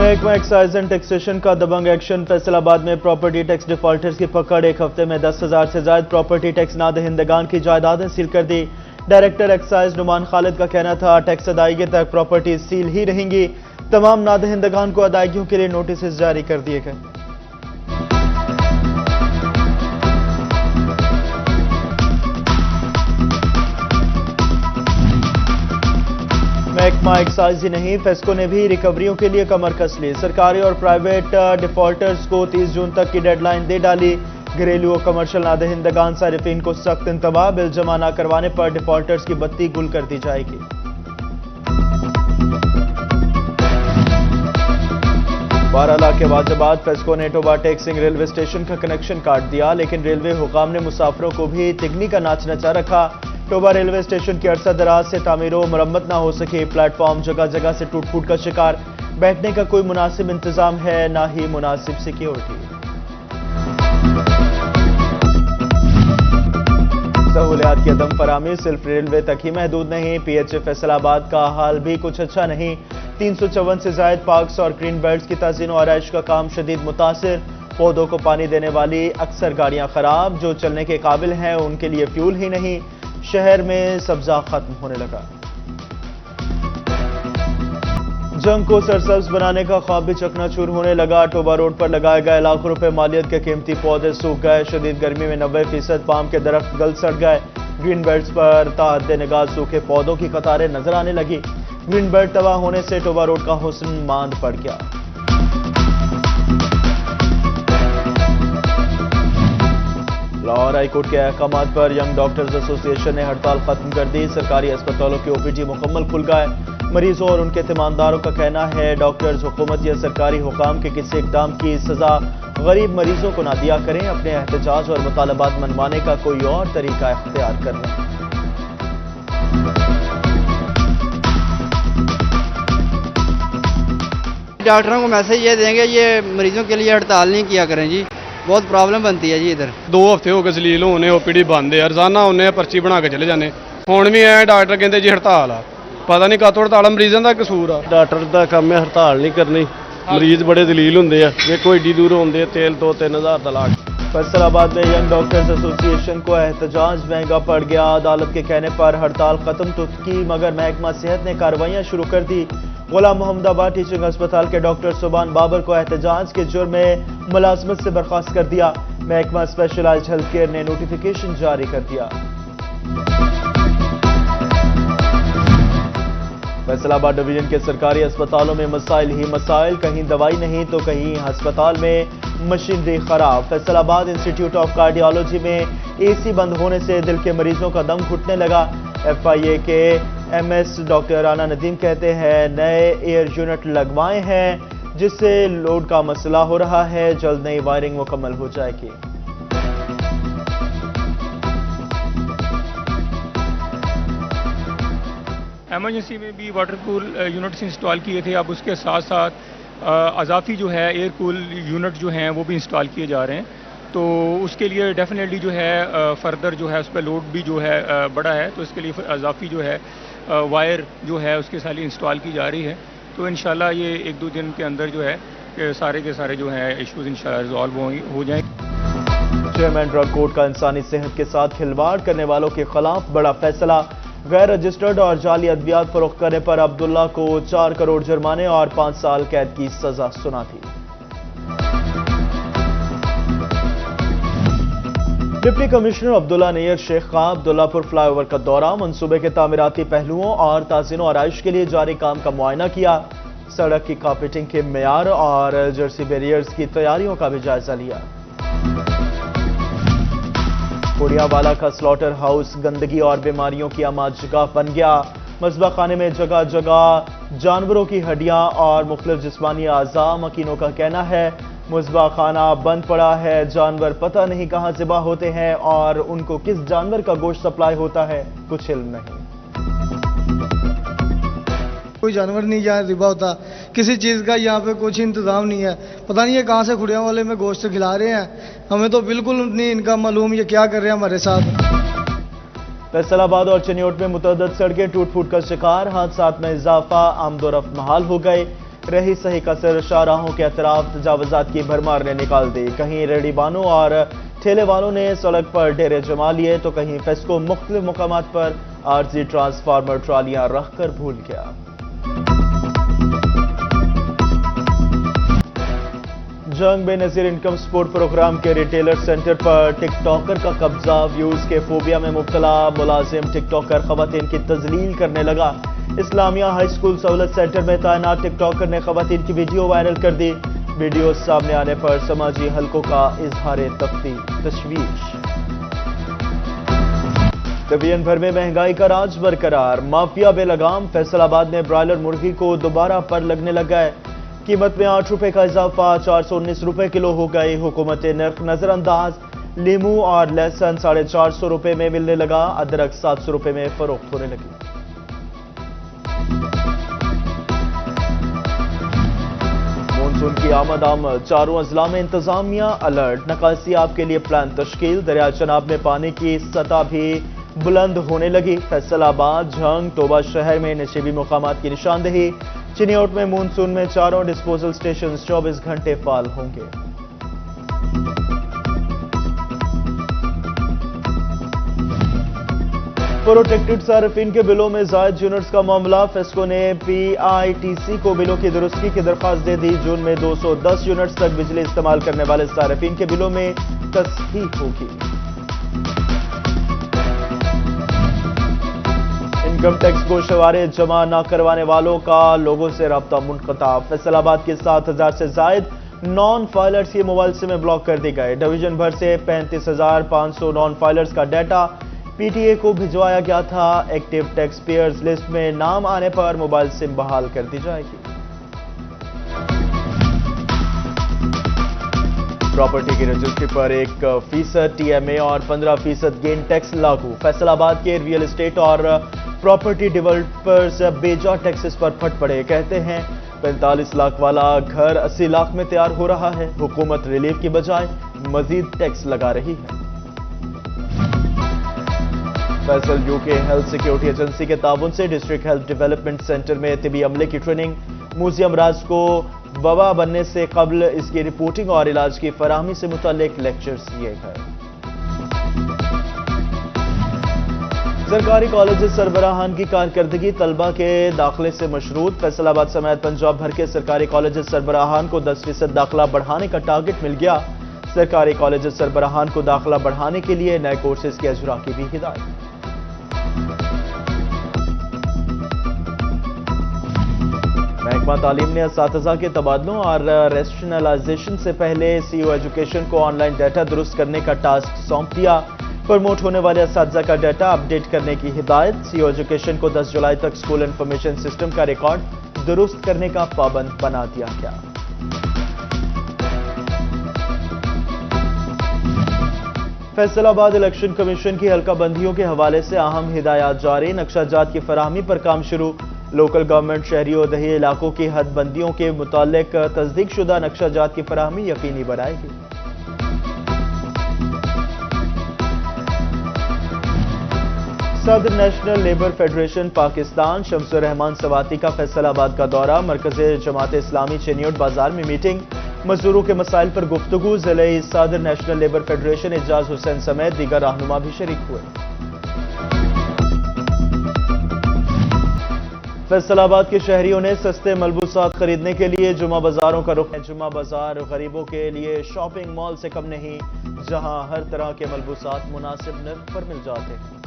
محکمہ excise and taxation کا دبنگ action, Faisal آباد میں پراپرٹی ٹیکس ڈیفالٹرز کی پکڑ، ایک ہفتے میں 10,000 سے زائد پراپرٹی ٹیکس نہ دہندگان کی جائیدادیں سیل کر دی۔ ڈائریکٹر ایکسائز نعمان خالد کا کہنا تھا ٹیکس ادائیگی تک پراپرٹی سیل ہی رہیں گی، تمام نہ دہندگان کو ادائیگیوں کے لیے نوٹسز جاری کر دیے گئے۔ محکمہ ایکسائز ہی نہیں، فیسکو نے بھی ریکوریوں کے لیے کمر کس لی، سرکاری اور پرائیویٹ ڈیفالٹرز کو 30 جون تک کی ڈیڈ لائن دے ڈالی۔ گھریلو اور کمرشل نادہندگان صارفین کو سخت انتباہ، بل جمع نہ کروانے پر ڈیفالٹرز کی بتی گل کر دی جائے گی۔ بارہلا کے واجبات، فیسکو نے ٹوبا ٹیکسنگ ریلوے اسٹیشن کا کنیکشن کاٹ دیا، لیکن ریلوے حکام نے مسافروں کو بھی تگنی کا ناچ نچا رکھا۔ ٹوبا ریلوے اسٹیشن کی عرصہ دراز سے تعمیر و مرمت نہ ہو سکی، پلیٹ فارم جگہ جگہ سے ٹوٹ پھوٹ کا شکار، بیٹھنے کا کوئی مناسب انتظام ہے نہ ہی مناسب سیکیورٹی۔ سہولیات کی عدم فراہمی صرف ریلوے تک ہی محدود نہیں، پی ایچ اے فیصل آباد کا حال بھی کچھ اچھا نہیں، 354 سے زائد پارکس اور گرین بیلٹس کی تزئین و آرائش کا کام شدید متاثر، پودوں کو پانی دینے والی اکثر گاڑیاں خراب، جو چلنے کے قابل ہیں ان کے لیے فیول ہی نہیں، شہر میں سبزہ ختم ہونے لگا۔ جنگ کو سرسبز بنانے کا خواب بھی چکنا چور ہونے لگا، ٹوبا روڈ پر لگائے گئے لاکھوں روپے مالیت کے قیمتی پودے سوکھ گئے، شدید گرمی میں 90% پام کے درخت گل سڑ گئے، گرین بیلٹس پر تا حد نگاہ سوکھے پودوں کی قطاریں نظر آنے لگی، گرین بیلٹ تباہ ہونے سے ٹوبا روڈ کا حسن ماند پڑ گیا۔ لاہور ہائی کورٹ کے احکامات پر ینگ ڈاکٹرز ایسوسی ایشن نے ہڑتال ختم کر دی، سرکاری اسپتالوں کے او پی ڈی مکمل کھل گئے، مریضوں اور ان کے تیمارداروں کا کہنا ہے ڈاکٹرز حکومت یا سرکاری حکام کے کسی اقدام کی سزا غریب مریضوں کو نہ دیا کریں، اپنے احتجاج اور مطالبات منوانے کا کوئی اور طریقہ اختیار کر لیں۔ ڈاکٹروں کو میسج یہ دیں گے یہ مریضوں کے لیے ہڑتال نہیں کیا کریں جی، بہت پرابلم بنتی ہے جی ادھر۔ 2 ہفتے ہو گئے زلیل ہونے، او پی ڈی بند ہے، روزانہ ہونے پرچی بنا کے چلے جانے، ہون بھی ہے ڈاکٹر کہتے جی ہڑتال آ، پتہ نہیں کاتوں ہڑتال مریضوں کا قصور آ۔ ڈاکٹر دا کام ہے ہڑتال نہیں کرنی، مریض بڑے دلیل ہوندے ہیں، ویکھو ایڈی دور ہوندے تیل 2-3 ہزار دا لاگ۔ فیصل آباد میں ینگ ڈاکٹرز ایسوسی ایشن کو احتجاج مہنگا پڑ گیا، عدالت کے کہنے پر ہڑتال ختم تو کی مگر محکمہ صحت نے کارروائیاں شروع کر دی۔ غلام محمد آباد ٹیچنگ ہسپتال کے ڈاکٹر سبحان بابر کو احتجاج کے جرم میں ملازمت سے برخاست کر دیا، محکمہ اسپیشلائزڈ ہیلتھ کیئر نے نوٹیفیکیشن جاری کر دیا۔ فیصل آباد ڈویژن کے سرکاری اسپتالوں میں مسائل ہی مسائل، کہیں دوائی نہیں تو کہیں ہسپتال میں مشینری خراب۔ فیصل آباد انسٹیٹیوٹ آف کارڈیالوجی میں اے سی بند ہونے سے دل کے مریضوں کا دم گھٹنے لگا، ایف آئی اے کے M S doctor Rana Nadeem کہتے ہیں نئے ایئر یونٹ لگوائے ہیں جس سے لوڈ کا مسئلہ ہو رہا ہے، جلد نئی وائرنگ مکمل ہو جائے گی۔ ایمرجنسی میں بھی واٹر کول یونٹس انسٹال کیے تھے، اب اس کے ساتھ ساتھ اضافی جو ہے ایئر کول یونٹ جو ہیں وہ بھی انسٹال کیے جا رہے ہیں، تو اس کے لیے ڈیفینیٹلی جو ہے فردر جو ہے اس پہ لوڈ بھی جو ہے بڑا ہے، تو اس کے لیے اضافی جو ہے وائر جو ہے اس کے ساتھ انسٹال کی جا رہی ہے، تو انشاءاللہ یہ 1-2 دن کے اندر جو ہے کہ سارے کے سارے جو ہیں ایشوز انشاءاللہ ریزالو ہو جائیں۔ چیئرمین ڈرگ کورٹ کا انسانی صحت کے ساتھ کھلواڑ کرنے والوں کے خلاف بڑا فیصلہ، غیر رجسٹرڈ اور جعلی ادویات فروخت کرنے پر عبداللہ کو 4 کروڑ جرمانے اور 5 سال قید کی سزا سنا تھی۔ ڈپٹی کمشنر عبداللہ نیر شیخ کا عبداللہ پور فلائی اوور کا دورہ، منصوبے کے تعمیراتی پہلوؤں اور تزئین و آرائش کے لیے جاری کام کا معائنہ کیا، سڑک کی کارپیٹنگ کے معیار اور جرسی بیریئرز کی تیاریوں کا بھی جائزہ لیا۔ کوڑیا والا کا سلاٹر ہاؤس گندگی اور بیماریوں کی آماجگاہ بن گیا، مذبح خانے میں جگہ جگہ جانوروں کی ہڈیاں اور مختلف جسمانی اعضاء، مکینوں کا کہنا ہے مذبح خانہ بند پڑا ہے، جانور پتہ نہیں کہاں ذبح ہوتے ہیں اور ان کو کس جانور کا گوشت سپلائی ہوتا ہے کچھ علم نہیں۔ کوئی جانور نہیں یہاں ذبح ہوتا، کسی چیز کا یہاں پہ کچھ انتظام نہیں ہے، پتہ نہیں یہ کہاں سے کھڑیاں والے میں گوشت کھلا رہے ہیں، ہمیں تو بالکل نہیں ان کا معلوم یہ کیا کر رہے ہیں ہمارے ساتھ۔ فیصل آباد اور چنیوٹ میں متعدد سڑکیں ٹوٹ پھوٹ کا شکار، حادثات میں اضافہ، آمد و رفت محال ہو گئے، رہی صحیح کثر شاہراہوں کے اطراف تجاوزات کی بھرمار نے نکال دی. کہیں ریڑھی بانوں اور ٹھیلے والوں نے سڑک پر ڈیرے جما لیے تو کہیں فیسکو مختلف مقامات پر عارضی ٹرانسفارمر ٹرالیاں رکھ کر بھول گیا. جنگ بے نظیر انکم سپورٹ پروگرام کے ریٹیلر سینٹر پر ٹک ٹاکر کا قبضہ. ویوز کے فوبیا میں مبتلا ملازم ٹک ٹاکر خواتین کی تذلیل کرنے لگا. اسلامیہ ہائی اسکول سہولت سینٹر میں تعینات ٹک ٹاکر نے خواتین کی ویڈیو وائرل کر دی. ویڈیو سامنے آنے پر سماجی حلقوں کا اظہار تشویش. ڈویژن بھر میں مہنگائی کا راج برقرار. مافیا بے لگام. فیصل آباد میں برائلر مرغی کو دوبارہ پر لگنے لگا ہے. قیمت میں 8 روپے کا اضافہ 419 روپے کلو ہو گئی. حکومت نرخ نظر انداز. لیمو اور لہسن 450 روپے میں ملنے لگا. ادرک 700 روپے میں فروخت ہونے لگی. مونسون کی آمد چاروں اضلاع میں انتظامیہ الرٹ. نکاسی آپ کے لیے پلان تشکیل. دریائے چناب میں پانی کی سطح بھی بلند ہونے لگی. فیصل آباد جھنگ ٹوبہ شہر میں نشیبی مقامات کی نشاندہی. چنیوٹ میں مونسون میں چاروں ڈسپوزل سٹیشن 24 گھنٹے فعال ہوں گے. پروٹیکٹڈ صارفین کے بلوں میں زائد یونٹس کا معاملہ. فیسکو نے پی آئی ٹی سی کو بلوں کی درستگی کی درخواست دے دی. جون میں 210 یونٹس تک بجلی استعمال کرنے والے صارفین کے بلوں میں تصحیح ہوگی. انکم ٹیکس گوشوارے جمع نہ کروانے والوں کا لوگوں سے رابطہ منقطع. فیصل آباد کے 7000 سے زائد نان فائلرز کے موبائل سم بلاک کر دی گئے. ڈویژن بھر سے 35,500 نان فائلرز کا ڈیٹا پی ٹی اے کو بھجوایا گیا تھا. ایکٹیو ٹیکس پیئرز لسٹ میں نام آنے پر موبائل سم بحال کر دی جائے گی. پراپرٹی کی رجسٹری پر 1% ٹی ایم اے اور 15% گین ٹیکس لاگو. فیصل آباد کے ریئل اسٹیٹ اور پراپرٹی ڈیولپرز بیجا ٹیکسز پر پھٹ پڑے. کہتے ہیں 45 لاکھ والا گھر 80 لاکھ میں تیار ہو رہا ہے. حکومت ریلیف کی بجائے مزید ٹیکس لگا رہی ہے. فیصل یو کے ہیلتھ سیکیورٹی ایجنسی کے تعاون سے ڈسٹرکٹ ہیلتھ ڈیولپمنٹ سینٹر میں طبی عملے کی ٹریننگ. موذی امراض کو وبا بننے سے قبل اس کی رپورٹنگ اور علاج کی فراہمی سے متعلق لیکچرز دیے گئے. سرکاری کالجز سربراہان کی کارکردگی طلبہ کے داخلے سے مشروط. فیصل آباد سمیت پنجاب بھر کے سرکاری کالجز سربراہان کو 10% داخلہ بڑھانے کا ٹارگٹ مل گیا. سرکاری کالجز سربراہان کو داخلہ بڑھانے کے لیے نئے کورسز کے اجراء کی بھی ہدایت. محکمہ تعلیم نے اساتذہ کے تبادلوں اور ریشنلائزیشن سے پہلے سی او ایجوکیشن کو آن لائن ڈیٹا درست کرنے کا ٹاسک سونپ دیا. پروموٹ ہونے والے اساتذہ کا ڈیٹا اپ ڈیٹ کرنے کی ہدایت. سی او ایجوکیشن کو 10 جولائی تک اسکول انفارمیشن سسٹم کا ریکارڈ درست کرنے کا پابند بنا دیا گیا. فیصل آباد الیکشن کمیشن کی حلقہ بندیوں کے حوالے سے اہم ہدایات جاری. نقشہ جات کی فراہمی پر کام شروع. لوکل گورنمنٹ شہری و دیہی علاقوں کی حد بندیوں کے متعلق تصدیق شدہ نقشہ جات کی فراہمی یقینی بنائے گی. صدر نیشنل لیبر فیڈریشن پاکستان شمس الرحمان سواتی کا فیصل آباد کا دورہ. مرکزی جماعت اسلامی چنیوٹ بازار میں میٹنگ. مزدوروں کے مسائل پر گفتگو. ضلعی صدر نیشنل لیبر فیڈریشن اعجاز حسین سمیت دیگر رہنما بھی شریک ہوئے. فیصل آباد کے شہریوں نے سستے ملبوسات خریدنے کے لیے جمعہ بازاروں کا رخ. جمعہ بازار غریبوں کے لیے شاپنگ مال سے کم نہیں, جہاں ہر طرح کے ملبوسات مناسب نرخ پر مل جاتے ہیں.